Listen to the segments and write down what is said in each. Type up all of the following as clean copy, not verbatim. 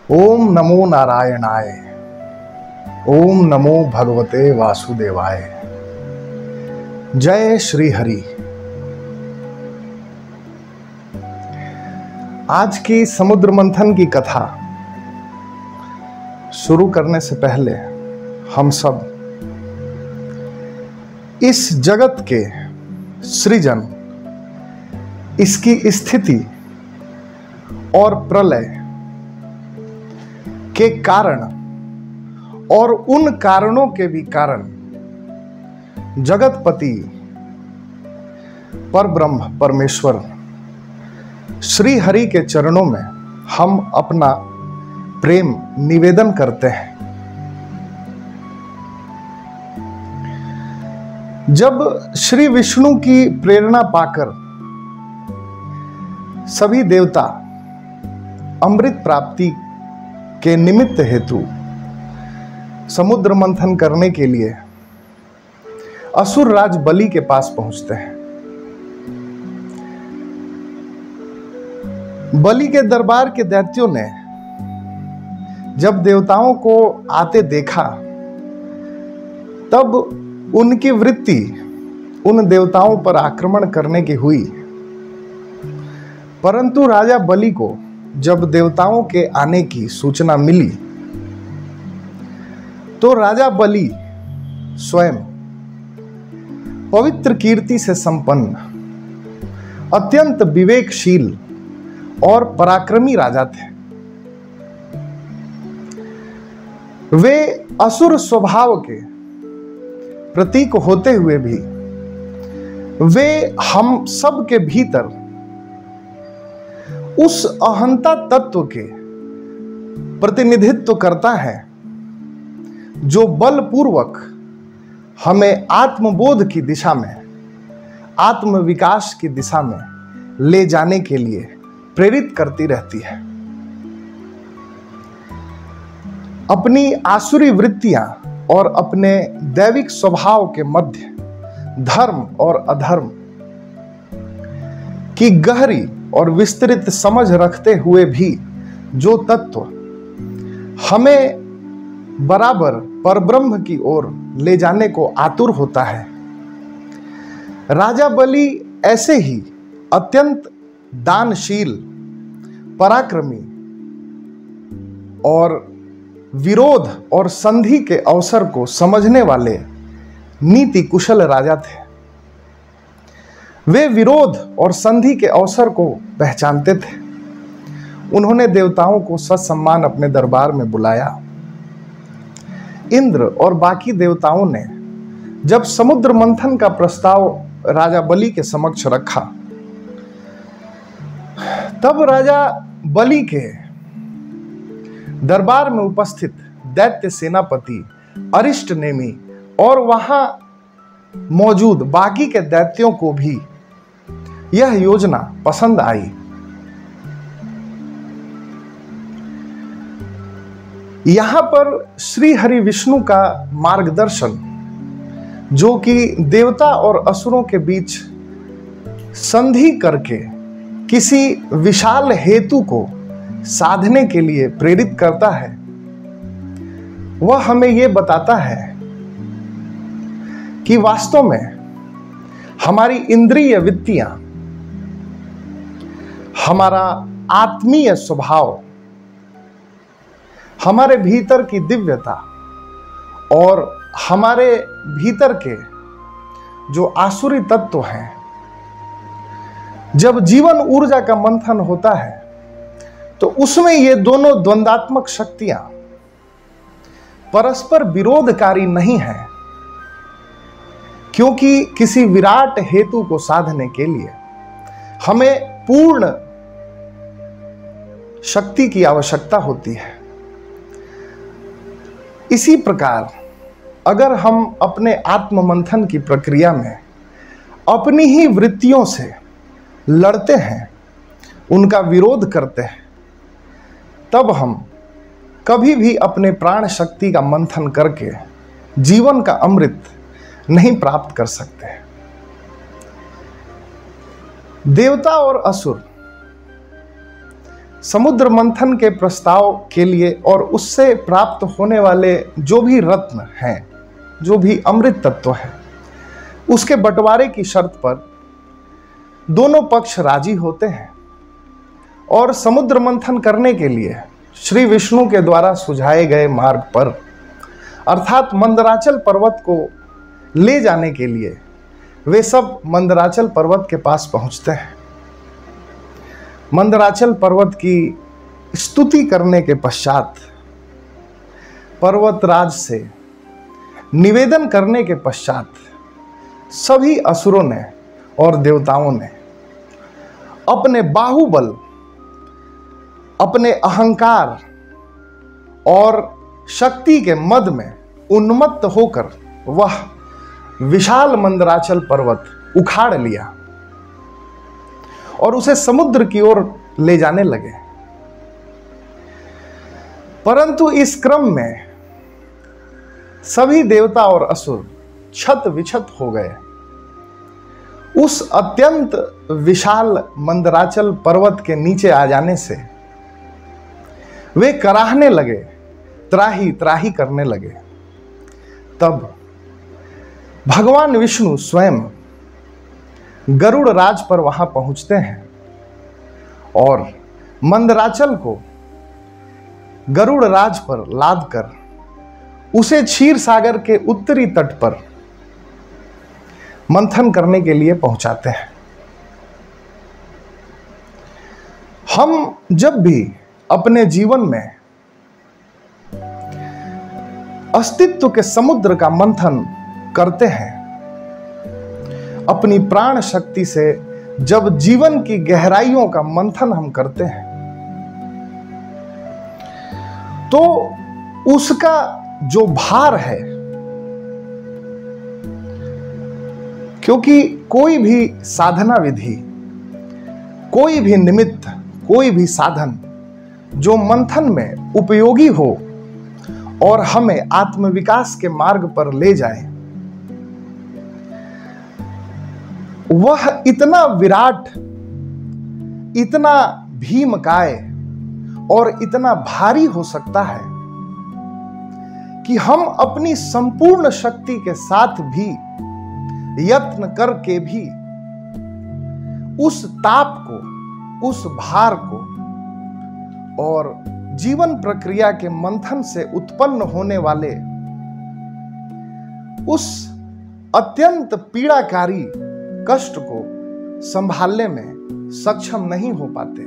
ओम नमो नारायणाय। ओम नमो भगवते वासुदेवाय। जय श्री हरि। आज की समुद्र मंथन की कथा शुरू करने से पहले हम सब इस जगत के सृजन, इसकी स्थिति और प्रलय के कारण और उन कारणों के भी कारण जगतपति परब्रह्म परमेश्वर श्री हरि के चरणों में हम अपना प्रेम निवेदन करते हैं। जब श्री विष्णु की प्रेरणा पाकर सभी देवता अमृत प्राप्ति के निमित्त हेतु समुद्र मंथन करने के लिए असुर राज बलि के पास पहुंचते हैं। बलि के दरबार के दैत्यों ने जब देवताओं को आते देखा तब उनकी वृत्ति उन देवताओं पर आक्रमण करने की हुई, परंतु राजा बलि को जब देवताओं के आने की सूचना मिली तो राजा बलि स्वयं पवित्र कीर्ति से संपन्न, अत्यंत विवेकशील और पराक्रमी राजा थे। वे असुर स्वभाव के प्रतीक होते हुए भी वे हम सब के भीतर उस अहंता तत्व के प्रतिनिधित्व करता है जो बलपूर्वक हमें आत्मबोध की दिशा में, आत्म विकास की दिशा में ले जाने के लिए प्रेरित करती रहती है। अपनी आसुरी वृत्तियां और अपने दैविक स्वभाव के मध्य धर्म और अधर्म की गहरी और विस्तृत समझ रखते हुए भी जो तत्व हमें बराबर परब्रह्म की ओर ले जाने को आतुर होता है, राजा बलि ऐसे ही अत्यंत दानशील, पराक्रमी और विरोध और संधि के अवसर को समझने वाले नीति कुशल राजा थे। वे विरोध और संधि के अवसर को पहचानते थे। उन्होंने देवताओं को ससम्मान अपने दरबार में बुलाया। इंद्र और बाकी देवताओं ने जब समुद्र मंथन का प्रस्ताव राजा बलि के समक्ष रखा तब राजा बलि के दरबार में उपस्थित दैत्य सेनापति अरिष्ट नेमि और वहां मौजूद बाकी के दैत्यों को भी यह योजना पसंद आई। यहां पर श्री हरि विष्णु का मार्गदर्शन, जो कि देवता और असुरों के बीच संधि करके किसी विशाल हेतु को साधने के लिए प्रेरित करता है, वह हमें यह बताता है कि वास्तव में हमारी इंद्रिय वृत्तियां, हमारा आत्मीय स्वभाव, हमारे भीतर की दिव्यता और हमारे भीतर के जो आसुरी तत्व हैं, जब जीवन ऊर्जा का मंथन होता है तो उसमें ये दोनों द्वंद्वात्मक शक्तियां परस्पर विरोधकारी नहीं है, क्योंकि किसी विराट हेतु को साधने के लिए हमें पूर्ण शक्ति की आवश्यकता होती है। इसी प्रकार अगर हम अपने आत्म मंथन की प्रक्रिया में अपनी ही वृत्तियों से लड़ते हैं, उनका विरोध करते हैं, तब हम कभी भी अपने प्राण शक्ति का मंथन करके जीवन का अमृत नहीं प्राप्त कर सकते। देवता और असुर समुद्र मंथन के प्रस्ताव के लिए और उससे प्राप्त होने वाले जो भी रत्न हैं, जो भी अमृत तत्व है, उसके बंटवारे की शर्त पर दोनों पक्ष राजी होते हैं और समुद्र मंथन करने के लिए श्री विष्णु के द्वारा सुझाए गए मार्ग पर अर्थात मंदराचल पर्वत को ले जाने के लिए वे सब मंदराचल पर्वत के पास पहुंचते हैं। मंदराचल पर्वत की स्तुति करने के पश्चात, पर्वतराज से निवेदन करने के पश्चात, सभी असुरों ने और देवताओं ने अपने बाहुबल, अपने अहंकार और शक्ति के मद में उन्मत्त होकर वह विशाल मंदराचल पर्वत उखाड़ लिया और उसे समुद्र की ओर ले जाने लगे। परंतु इस क्रम में सभी देवता और असुर छत विछत हो गए। उस अत्यंत विशाल मंदराचल पर्वत के नीचे आ जाने से वे कराहने लगे, त्राही त्राही करने लगे। तब भगवान विष्णु स्वयं गरुड़ राज पर वहां पहुंचते हैं और मंदराचल को गरुड़ राज पर लाद कर उसे क्षीर सागर के उत्तरी तट पर मंथन करने के लिए पहुंचाते हैं। हम जब भी अपने जीवन में अस्तित्व के समुद्र का मंथन करते हैं, अपनी प्राण शक्ति से जब जीवन की गहराइयों का मंथन हम करते हैं, तो उसका जो भार है, क्योंकि कोई भी साधना विधि, कोई भी निमित्त, कोई भी साधन जो मंथन में उपयोगी हो और हमें आत्मविकास के मार्ग पर ले जाए, वह इतना विराट, इतना भीमकाय और इतना भारी हो सकता है कि हम अपनी संपूर्ण शक्ति के साथ भी यत्न करके भी उस ताप को, उस भार को और जीवन प्रक्रिया के मंथन से उत्पन्न होने वाले उस अत्यंत पीड़ाकारी कष्ट को संभालने में सक्षम नहीं हो पाते।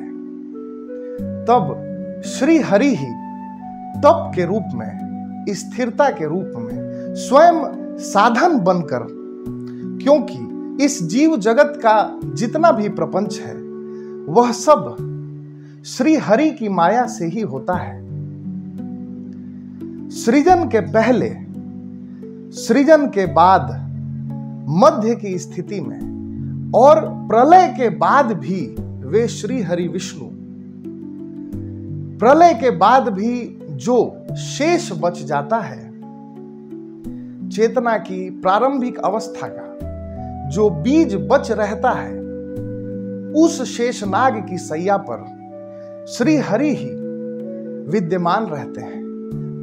तब श्री हरि ही तप के रूप में, स्थिरता के रूप में स्वयं साधन बनकर, क्योंकि इस जीव जगत का जितना भी प्रपंच है वह सब श्री हरि की माया से ही होता है। सृजन के पहले, सृजन के बाद, मध्य की स्थिति में और प्रलय के बाद भी वे श्री हरि विष्णु, प्रलय के बाद भी जो शेष बच जाता है, चेतना की प्रारंभिक अवस्था का जो बीज बच रहता है, उस शेषनाग की सैया पर श्री हरि ही विद्यमान रहते हैं।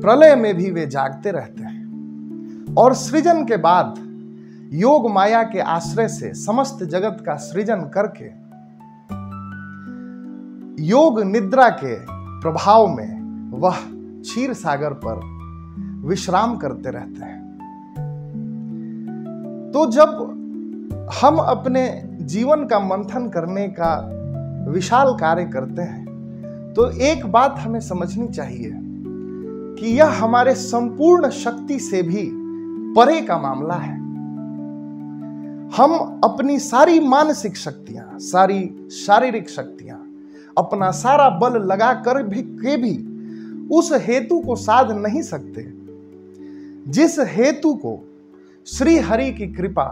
प्रलय में भी वे जागते रहते हैं और सृजन के बाद योग माया के आश्रय से समस्त जगत का सृजन करके योग निद्रा के प्रभाव में वह क्षीर सागर पर विश्राम करते रहते हैं। तो जब हम अपने जीवन का मंथन करने का विशाल कार्य करते हैं, तो एक बात हमें समझनी चाहिए कि यह हमारे संपूर्ण शक्ति से भी परे का मामला है। हम अपनी सारी मानसिक शक्तियां, सारी शारीरिक शक्तियां, अपना सारा बल लगा कर भी उस हेतु को साध नहीं सकते जिस हेतु को श्री हरि की कृपा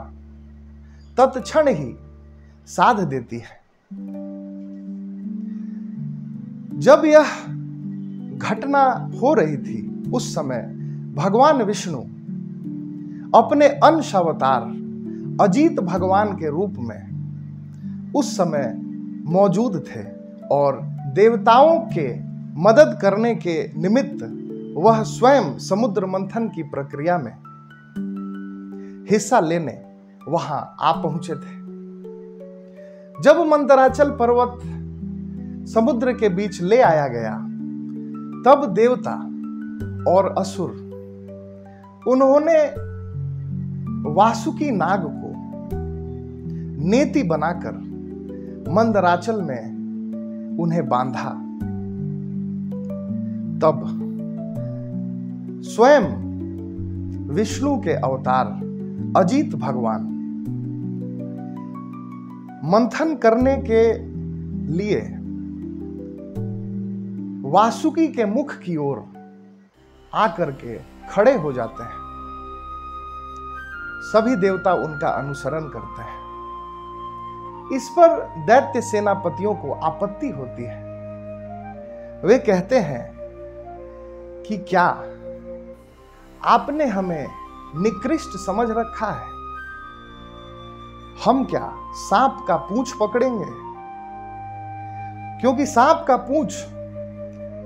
तत्क्षण ही साध देती है। जब यह घटना हो रही थी, उस समय भगवान विष्णु अपने अंश अवतार अजीत भगवान के रूप में उस समय मौजूद थे और देवताओं के मदद करने के निमित्त वह स्वयं समुद्र मंथन की प्रक्रिया में हिस्सा लेने वहां आ पहुंचे थे। जब मंदराचल पर्वत समुद्र के बीच ले आया गया, तब देवता और असुर उन्होंने वासुकी नाग को नेति बनाकर मंदराचल में उन्हें बांधा। तब स्वयं विष्णु के अवतार अजित भगवान मंथन करने के लिए वासुकी के मुख की ओर आकर के खड़े हो जाते हैं। सभी देवता उनका अनुसरण करते हैं। इस पर दैत्य सेनापतियों को आपत्ति होती है। वे कहते हैं कि क्या आपने हमें निकृष्ट समझ रखा है? हम क्या सांप का पूंछ पकड़ेंगे? क्योंकि सांप का पूंछ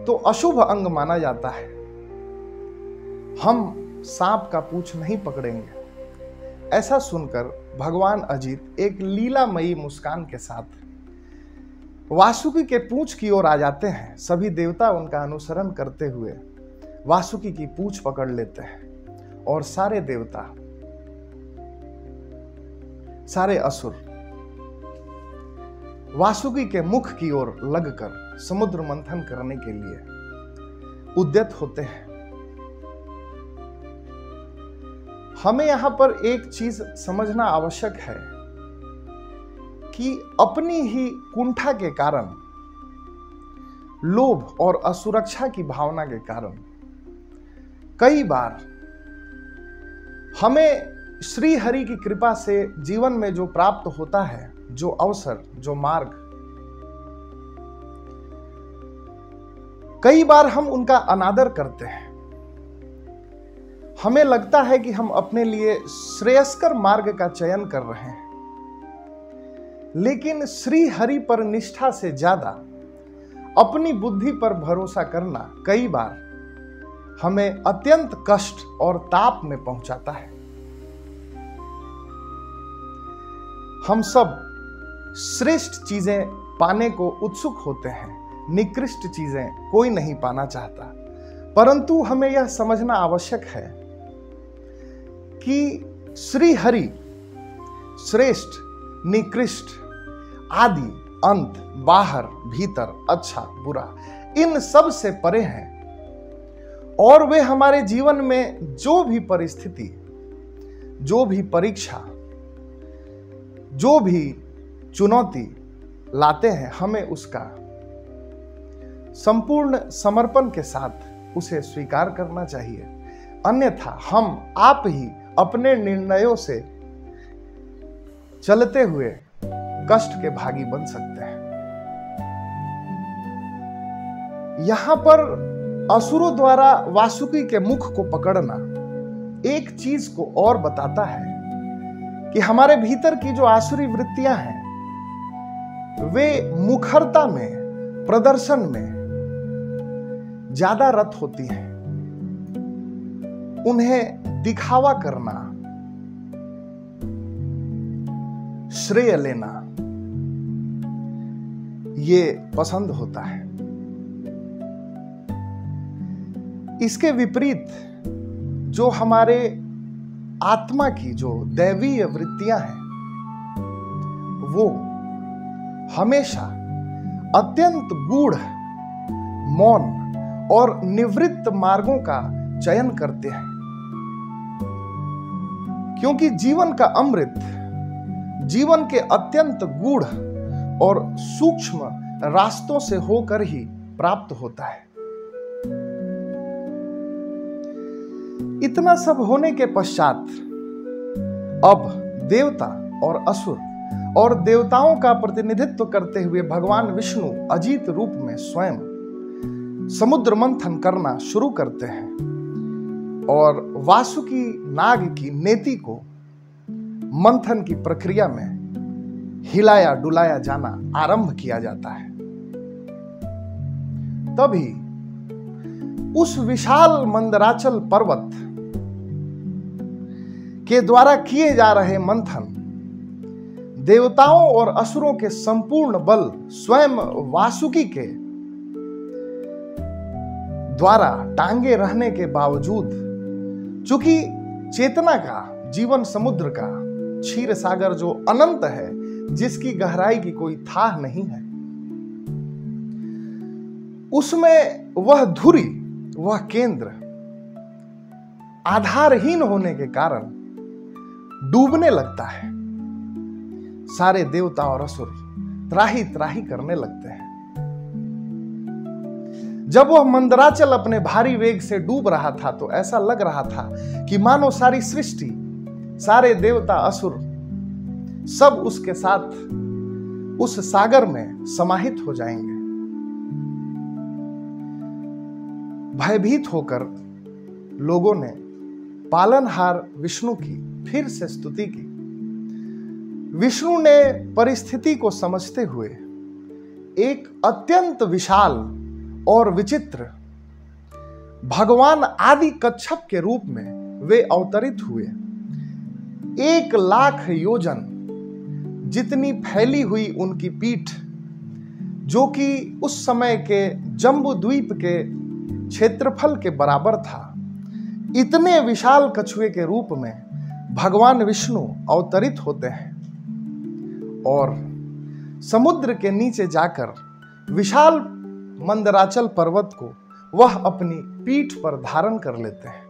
तो अशुभ अंग माना जाता है। हम सांप का पूंछ नहीं पकड़ेंगे। ऐसा सुनकर भगवान अजित एक लीलामयी मुस्कान के साथ वासुकी के पूंछ की ओर आ जाते हैं। सभी देवता उनका अनुसरण करते हुए वासुकी की पूंछ पकड़ लेते हैं और सारे देवता, सारे असुर वासुकी के मुख की ओर लगकर समुद्र मंथन करने के लिए उद्यत होते हैं। हमें यहां पर एक चीज समझना आवश्यक है कि अपनी ही कुंठा के कारण, लोभ और असुरक्षा की भावना के कारण कई बार हमें श्री हरि की कृपा से जीवन में जो प्राप्त होता है, जो अवसर, जो मार्ग, कई बार हम उनका अनादर करते हैं। हमें लगता है कि हम अपने लिए श्रेयस्कर मार्ग का चयन कर रहे हैं, लेकिन श्री हरि पर निष्ठा से ज्यादा अपनी बुद्धि पर भरोसा करना कई बार हमें अत्यंत कष्ट और ताप में पहुंचाता है। हम सब श्रेष्ठ चीजें पाने को उत्सुक होते हैं, निकृष्ट चीजें कोई नहीं पाना चाहता। परंतु हमें यह समझना आवश्यक है कि श्री हरि श्रेष्ठ, निकृष्ट, आदि, अंत, बाहर, भीतर, अच्छा, बुरा, इन सब से परे हैं। और वे हमारे जीवन में जो भी परिस्थिति, जो भी परीक्षा, जो भी चुनौती लाते हैं, हमें उसका संपूर्ण समर्पण के साथ उसे स्वीकार करना चाहिए। अन्यथा हम आप ही अपने निर्णयों से चलते हुए कष्ट के भागी बन सकते हैं। यहां पर असुरों द्वारा वासुकी के मुख को पकड़ना एक चीज को और बताता है कि हमारे भीतर की जो आसुरी वृत्तियां हैं, वे मुखरता में, प्रदर्शन में ज्यादा रत होती हैं। उन्हें दिखावा करना, श्रेय लेना, ये पसंद होता है। इसके विपरीत जो हमारे आत्मा की जो दैवीय वृत्तियां हैं, वो हमेशा अत्यंत गूढ़, मौन और निवृत्त मार्गों का चयन करते हैं। क्योंकि जीवन का अमृत जीवन के अत्यंत गूढ़ और सूक्ष्म रास्तों से होकर ही प्राप्त होता है। इतना सब होने के पश्चात अब देवता और असुर और देवताओं का प्रतिनिधित्व करते हुए भगवान विष्णु अजित रूप में स्वयं समुद्र मंथन करना शुरू करते हैं और वासुकी नाग की नेति को मंथन की प्रक्रिया में हिलाया डुलाया जाना आरंभ किया जाता है। तभी उस विशाल मंदराचल पर्वत के द्वारा किए जा रहे मंथन, देवताओं और असुरों के संपूर्ण बल स्वयं वासुकी के द्वारा टांगे रहने के बावजूद, चूंकि चेतना का, जीवन समुद्र का क्षीर सागर जो अनंत है, जिसकी गहराई की कोई थाह नहीं है, उसमें वह धुरी, वह केंद्र आधारहीन होने के कारण डूबने लगता है। सारे देवता और असुर त्राही त्राही करने लगते हैं। जब वह मंदराचल अपने भारी वेग से डूब रहा था तो ऐसा लग रहा था कि मानो सारी सृष्टि, सारे देवता असुर सब उसके साथ उस सागर में समाहित हो जाएंगे। भयभीत होकर लोगों ने पालनहार विष्णु की फिर से स्तुति की। विष्णु ने परिस्थिति को समझते हुए एक अत्यंत विशाल और विचित्र भगवान आदि कच्छप के रूप में वे अवतरित हुए। 1,00,000 योजन जितनी फैली हुई उनकी पीठ, जो कि उस समय के जम्बू द्वीप के क्षेत्रफल के बराबर था, इतने विशाल कछुए के रूप में भगवान विष्णु अवतरित होते हैं और समुद्र के नीचे जाकर विशाल मंदराचल पर्वत को वह अपनी पीठ पर धारण कर लेते हैं।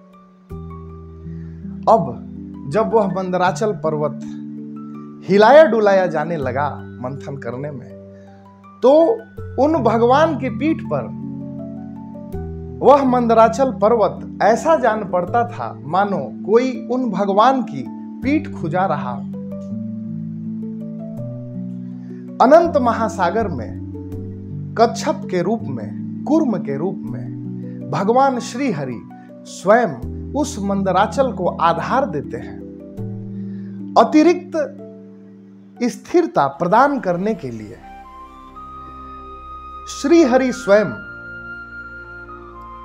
अब जब वह मंदराचल पर्वत हिलाया डुलाया जाने लगा मंथन करने में, तो उन भगवान की पीठ पर वह मंदराचल पर्वत ऐसा जान पड़ता था मानो कोई उन भगवान की पीठ खुजा रहा हो। अनंत महासागर में कच्छप के रूप में, कूर्म के रूप में भगवान श्री हरि स्वयं उस मंदराचल को आधार देते हैं। अतिरिक्त स्थिरता प्रदान करने के लिए श्री हरि स्वयं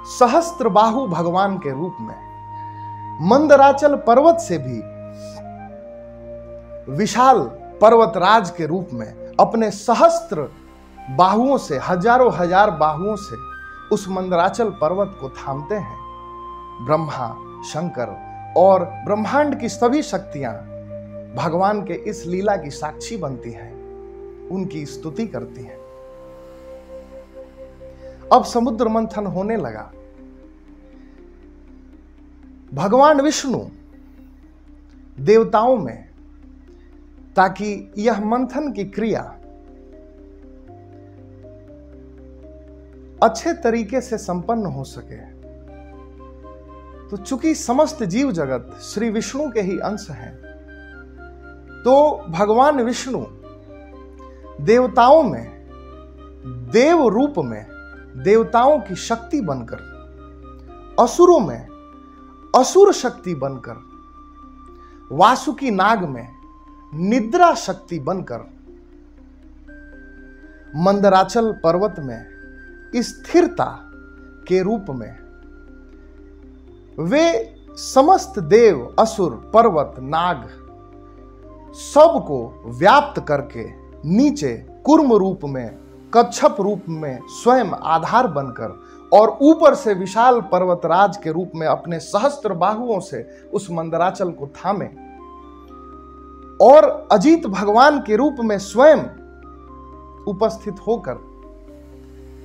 सहस्त्र बाहु भगवान के रूप में मंदराचल पर्वत से भी विशाल पर्वतराज के रूप में अपने सहस्त्र बाहुओं से, हजारों हजार बाहुओं से उस मंदराचल पर्वत को थामते हैं। ब्रह्मा, शंकर और ब्रह्मांड की सभी शक्तियां भगवान के इस लीला की साक्षी बनती हैं, उनकी स्तुति करती हैं। अब समुद्र मंथन होने लगा। भगवान विष्णु देवताओं में, ताकि यह मंथन की क्रिया अच्छे तरीके से संपन्न हो सके, तो चूंकि समस्त जीव जगत श्री विष्णु के ही अंश हैं, तो भगवान विष्णु देवताओं में देव रूप में देवताओं की शक्ति बनकर, असुरों में असुर शक्ति बनकर, वासुकी नाग में निद्रा शक्ति बनकर मंदराचल पर्वत में स्थिरता के रूप में वे समस्त देव, असुर, पर्वत, नाग सबको व्याप्त करके नीचे कूर्म रूप में, कच्छप रूप में स्वयं आधार बनकर और ऊपर से विशाल पर्वतराज के रूप में अपने सहस्त्र बाहुओं से उस मंदराचल को थामे और अजीत भगवान के रूप में स्वयं उपस्थित होकर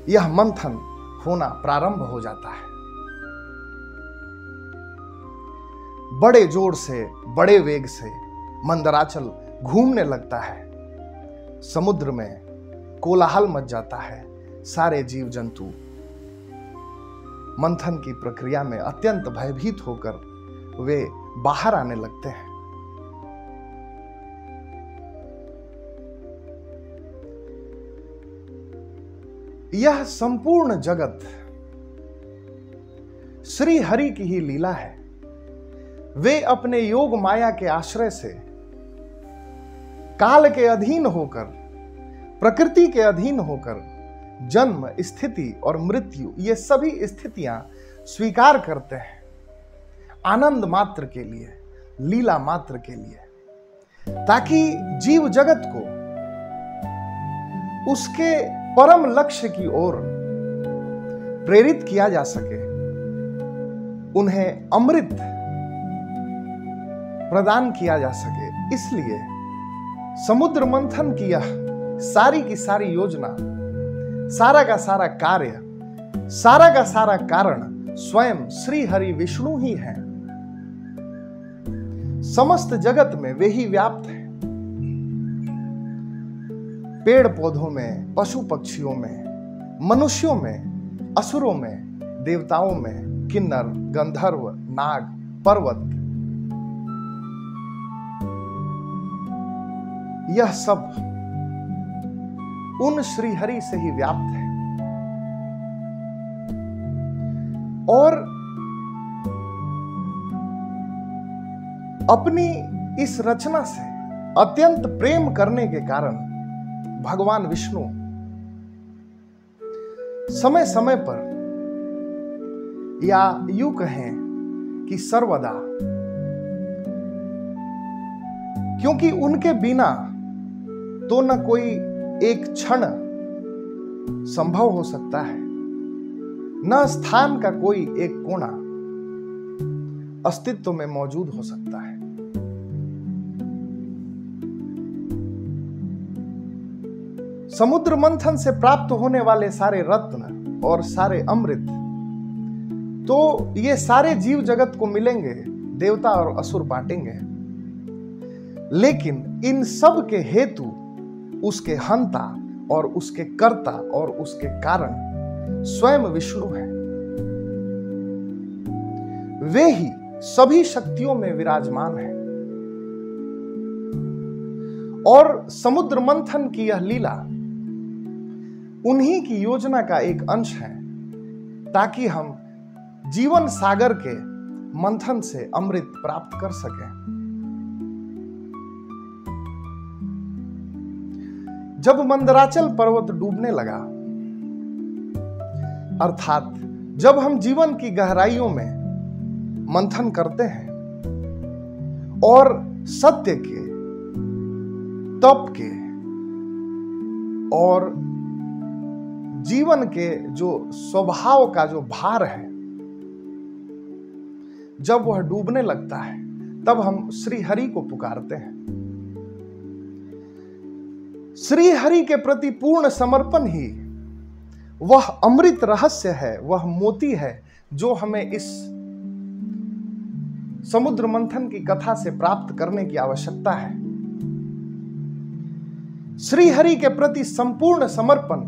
यह मंथन होना प्रारंभ हो जाता है। बड़े जोर से, बड़े वेग से मंदराचल घूमने लगता है। समुद्र में कोलाहल मच जाता है। सारे जीव जंतु मंथन की प्रक्रिया में अत्यंत भयभीत होकर वे बाहर आने लगते हैं। यह संपूर्ण जगत श्री हरि की ही लीला है। वे अपने योग माया के आश्रय से काल के अधीन होकर, प्रकृति के अधीन होकर जन्म, स्थिति और मृत्यु, ये सभी स्थितियां स्वीकार करते हैं आनंद मात्र के लिए, लीला मात्र के लिए, ताकि जीव जगत को उसके परम लक्ष्य की ओर प्रेरित किया जा सके, उन्हें अमृत प्रदान किया जा सके। इसलिए समुद्र मंथन की यह सारी की सारी योजना, सारा का सारा कार्य, सारा का सारा कारण स्वयं श्री हरि विष्णु ही हैं। समस्त जगत में वे ही व्याप्त हैं, पेड़ पौधों में, पशु पक्षियों में, मनुष्यों में, असुरों में, देवताओं में, किन्नर, गंधर्व, नाग, पर्वत, यह सब उन श्री हरि से ही व्याप्त है। और अपनी इस रचना से अत्यंत प्रेम करने के कारण भगवान विष्णु समय समय पर, या यूं कहें कि सर्वदा, क्योंकि उनके बिना तो न कोई एक क्षण संभव हो सकता है, न स्थान का कोई एक कोना अस्तित्व में मौजूद हो सकता है। समुद्र मंथन से प्राप्त होने वाले सारे रत्न और सारे अमृत तो ये सारे जीव जगत को मिलेंगे, देवता और असुर बांटेंगे, लेकिन इन सब के हेतु उसके हंता और उसके कर्ता और उसके कारण स्वयं विष्णु हैं। वे ही सभी शक्तियों में विराजमान हैं। और समुद्र मंथन की यह लीला उन्हीं की योजना का एक अंश है, ताकि हम जीवन सागर के मंथन से अमृत प्राप्त कर सकें। जब मंदराचल पर्वत डूबने लगा, अर्थात जब हम जीवन की गहराइयों में मंथन करते हैं और सत्य के, तप के और जीवन के जो स्वभाव का जो भार है, जब वह डूबने लगता है, तब हम श्री हरि को पुकारते हैं। श्री हरि के प्रति पूर्ण समर्पण ही वह अमृत रहस्य है, वह मोती है जो हमें इस समुद्र मंथन की कथा से प्राप्त करने की आवश्यकता है। श्री हरि के प्रति संपूर्ण समर्पण,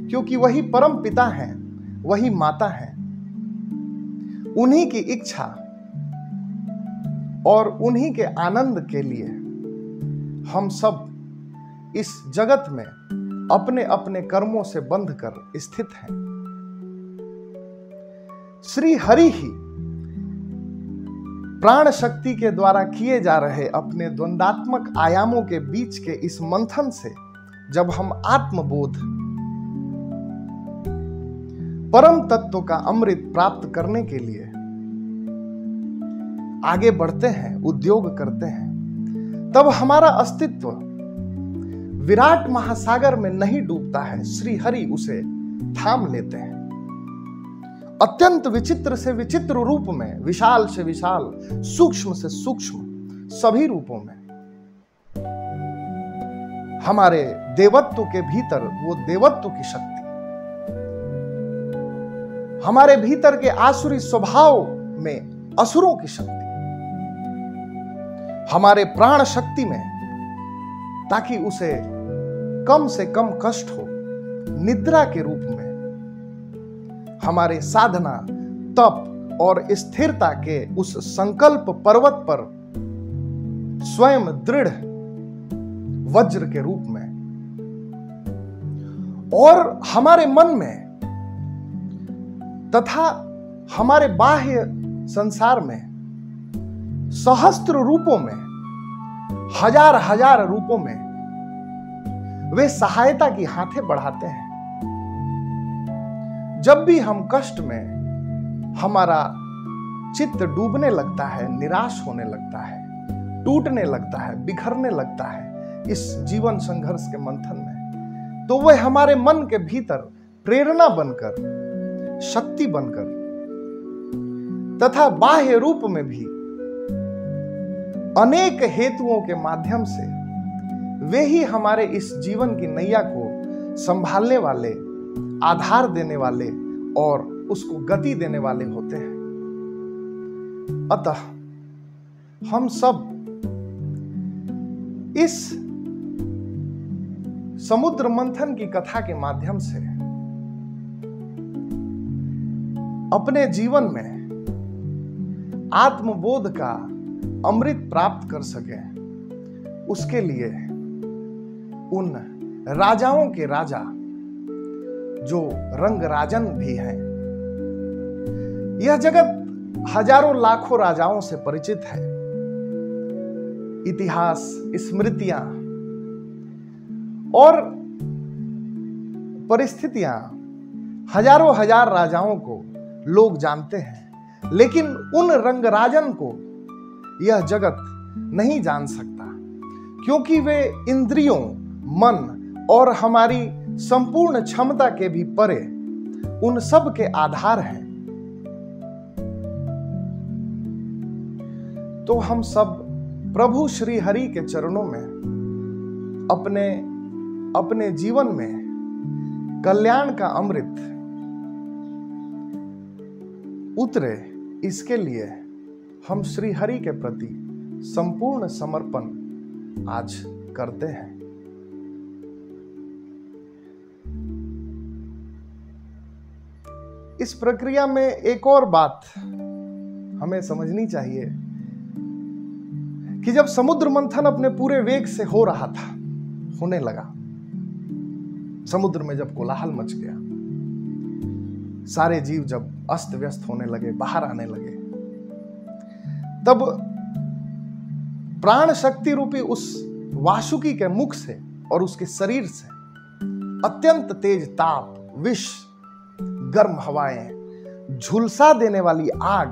क्योंकि वही परम पिता हैं, वही माता हैं, उन्हीं की इच्छा और उन्हीं के आनंद के लिए हम सब इस जगत में अपने अपने कर्मों से बंध कर स्थित हैं। श्री हरि ही प्राण शक्ति के द्वारा किए जा रहे अपने द्वंदात्मक आयामों के बीच के इस मंथन से जब हम आत्मबोध, परम तत्व का अमृत प्राप्त करने के लिए आगे बढ़ते हैं, उद्योग करते हैं, तब हमारा अस्तित्व विराट महासागर में नहीं डूबता है। श्री हरि उसे थाम लेते हैं। अत्यंत विचित्र से विचित्र रूप में, विशाल से विशाल, सूक्ष्म से सूक्ष्म सभी रूपों में हमारे देवत्व के भीतर वो देवत्व की शक्ति, हमारे भीतर के आसुरी स्वभाव में असुरों की शक्ति, हमारे प्राण शक्ति में, ताकि उसे कम से कम कष्ट हो, निद्रा के रूप में हमारे साधना, तप और स्थिरता के उस संकल्प पर्वत पर स्वयं दृढ़ वज्र के रूप में, और हमारे मन में तथा हमारे बाह्य संसार में सहस्त्र रूपों में, हजार हजार रूपों में वे सहायता की हाथें बढ़ाते हैं। जब भी हम कष्ट में हमारा चित्त डूबने लगता है, निराश होने लगता है, टूटने लगता है, बिखरने लगता है इस जीवन संघर्ष के मंथन में, तो वह हमारे मन के भीतर प्रेरणा बनकर, शक्ति बनकर तथा बाह्य रूप में भी अनेक हेतुओं के माध्यम से वे ही हमारे इस जीवन की नैया को संभालने वाले, आधार देने वाले और उसको गति देने वाले होते हैं। अतः हम सब इस समुद्र मंथन की कथा के माध्यम से अपने जीवन में आत्मबोध का अमृत प्राप्त कर सके, उसके लिए उन राजाओं के राजा जो रंगराजन भी हैं, यह जगत हजारों लाखों राजाओं से परिचित है। इतिहास, स्मृतियां और परिस्थितियां हजारों हजार राजाओं को लोग जानते हैं, लेकिन उन रंगराजन को यह जगत नहीं जान सकता, क्योंकि वे इंद्रियों, मन और हमारी संपूर्ण क्षमता के भी परे उन सब के आधार हैं। तो हम सब प्रभु श्री हरि के चरणों में अपने जीवन में कल्याण का अमृत उतरे, इसके लिए हम श्री हरि के प्रति संपूर्ण समर्पण आज करते हैं। इस प्रक्रिया में एक और बात हमें समझनी चाहिए कि जब समुद्र मंथन अपने पूरे वेग से होने लगा, समुद्र में जब कोलाहल मच गया, सारे जीव जब अस्त व्यस्त होने लगे, बाहर आने लगे, तब प्राण शक्ति रूपी उस वासुकी के मुख से और उसके शरीर से अत्यंत तेज ताप, विष, गर्म हवाएं, झुलसा देने वाली आग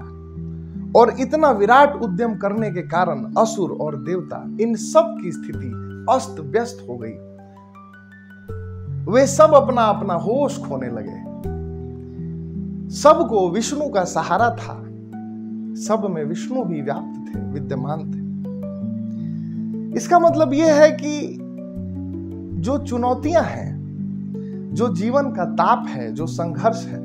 और इतना विराट उद्यम करने के कारण असुर और देवता, इन सब की स्थिति अस्त व्यस्त हो गई। वे सब अपना अपना होश खोने लगे। सबको विष्णु का सहारा था, सब में विष्णु ही व्याप्त थे, विद्यमान थे। इसका मतलब यह है कि जो चुनौतियां हैं, जो जीवन का ताप है, जो संघर्ष है,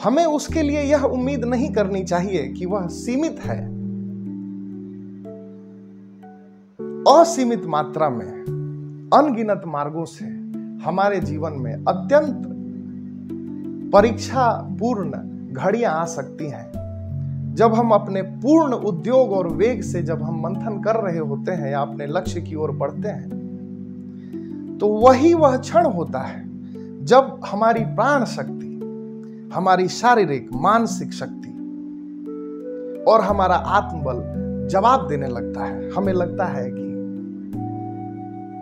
हमें उसके लिए यह उम्मीद नहीं करनी चाहिए कि वह सीमित है। असीमित मात्रा में, अनगिनत मार्गों से हमारे जीवन में अत्यंत परीक्षा पूर्ण घड़ियां आ सकती हैं। जब हम अपने पूर्ण उद्योग और वेग से जब हम मंथन कर रहे होते हैं या अपने लक्ष्य की ओर बढ़ते हैं, तो वही वह क्षण होता है जब हमारी प्राण शक्ति, हमारी शारीरिक, मानसिक शक्ति और हमारा आत्मबल जवाब देने लगता है। हमें लगता है कि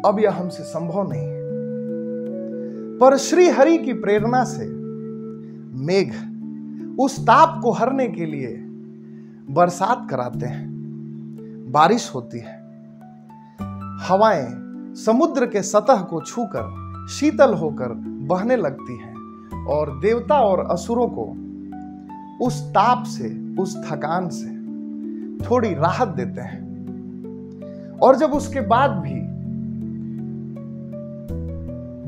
अब यह हमसे संभव नहीं है, पर श्री हरि की प्रेरणा से मेघ उस ताप को हरने के लिए बरसात कराते हैं, बारिश होती है, हवाएं समुद्र के सतह को छूकर शीतल होकर बहने लगती हैं और देवता और असुरों को उस ताप से, उस थकान से थोड़ी राहत देते हैं। और जब उसके बाद भी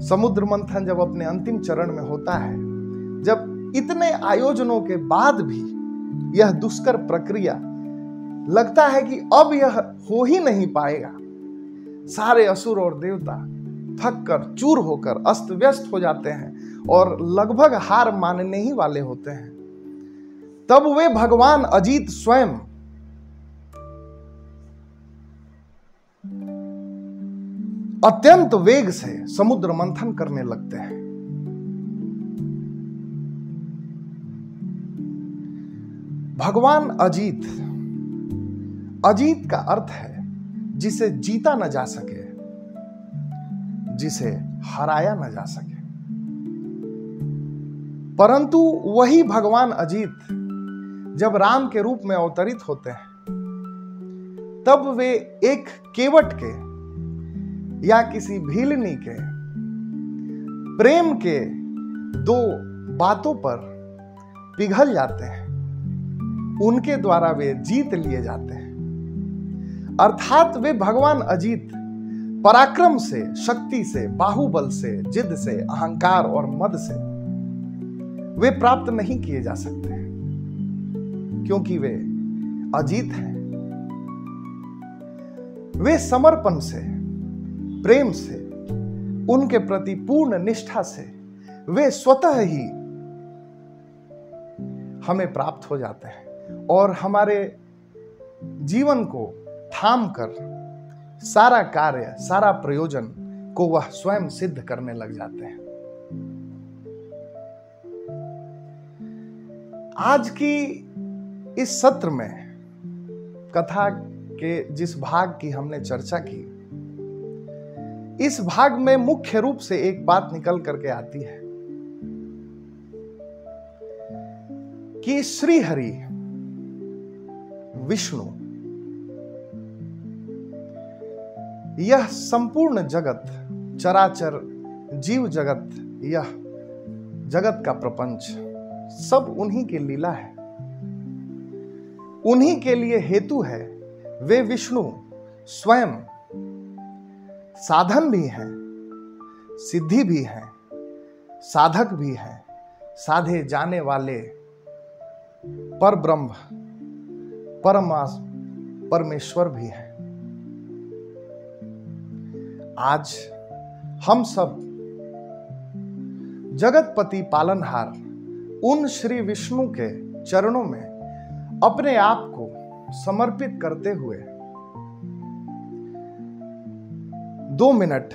समुद्र मंथन जब अपने अंतिम चरण में होता है, जब इतने आयोजनों के बाद भी यह दुष्कर प्रक्रिया लगता है कि अब यह हो ही नहीं पाएगा, सारे असुर और देवता थक कर, चूर होकर अस्त व्यस्त हो जाते हैं और लगभग हार मानने ही वाले होते हैं, तब वे भगवान अजीत स्वयं अत्यंत वेग से समुद्र मंथन करने लगते हैं। भगवान अजीत, अजीत का अर्थ है जिसे जीता न जा सके, जिसे हराया न जा सके। परंतु वही भगवान अजीत जब राम के रूप में अवतरित होते हैं, तब वे एक केवट के या किसी भीलनी के प्रेम के दो बातों पर पिघल जाते हैं, उनके द्वारा वे जीत लिए जाते हैं। अर्थात वे भगवान अजीत पराक्रम से, शक्ति से, बाहुबल से, जिद से, अहंकार और मद से वे प्राप्त नहीं किए जा सकते, क्योंकि वे अजीत हैं। वे समर्पण से, प्रेम से, उनके प्रति पूर्ण निष्ठा से वे स्वतः ही हमें प्राप्त हो जाते हैं और हमारे जीवन को थाम कर सारा कार्य, सारा प्रयोजन को वह स्वयं सिद्ध करने लग जाते हैं। आज की इस सत्र में कथा के जिस भाग की हमने चर्चा की, इस भाग में मुख्य रूप से एक बात निकल करके आती है कि श्री हरि विष्णु यह संपूर्ण जगत, चराचर जीव जगत, यह जगत का प्रपंच सब उन्हीं की लीला है, उन्हीं के लिए हेतु है। वे विष्णु स्वयं साधन भी हैं, सिद्धि भी हैं, साधक भी हैं, साधे जाने वाले पर ब्रह्म परमेश्वर भी हैं। आज हम सब जगतपति पालनहार उन श्री विष्णु के चरणों में अपने आप को समर्पित करते हुए 2 मिनट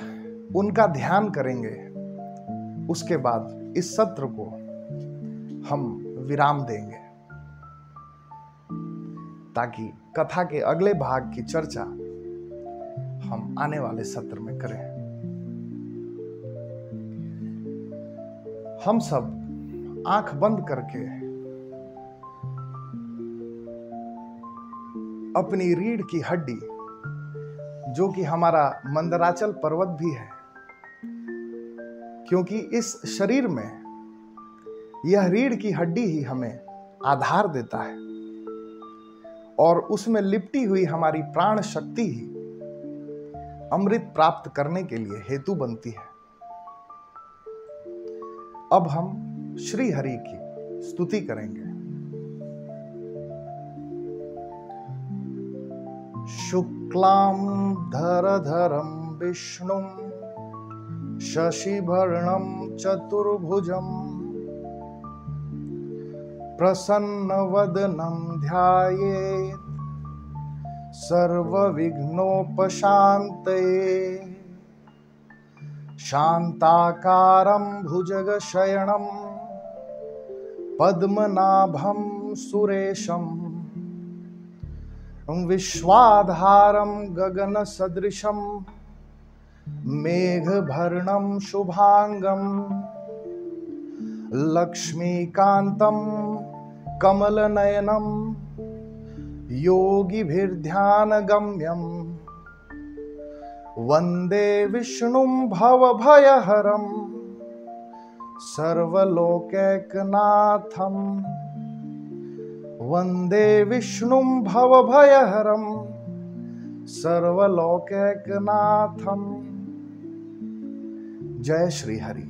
उनका ध्यान करेंगे। उसके बाद इस सत्र को हम विराम देंगे ताकि कथा के अगले भाग की चर्चा हम आने वाले सत्र में करें। हम सब आंख बंद करके अपनी रीढ़ की हड्डी, जो कि हमारा मंदराचल पर्वत भी है, क्योंकि इस शरीर में यह रीढ़ की हड्डी ही हमें आधार देता है और उसमें लिपटी हुई हमारी प्राण शक्ति ही अमृत प्राप्त करने के लिए हेतु बनती है। अब हम श्री हरि की स्तुति करेंगे। शुक्लां धरधरं विष्णुं शशिवर्णं चतुर्भुजं प्रसन्नवदनं ध्यायेत् सर्वविघ्नोपशान्तये शान्ताकारं भुजगशयनं पद्मनाभं सुरेशं विश्वाधारं गगनसदृशं मेघवर्णं शुभांगं लक्ष्मीकान्तं कमलनयनं योगिभिर्ध्यानगम्यं वन्दे विष्णुं भवभयहरं सर्वलोकैकनाथं वन्दे विष्णुं भवभयहरं सर्वलोकैकनाथं। जय श्री हरि।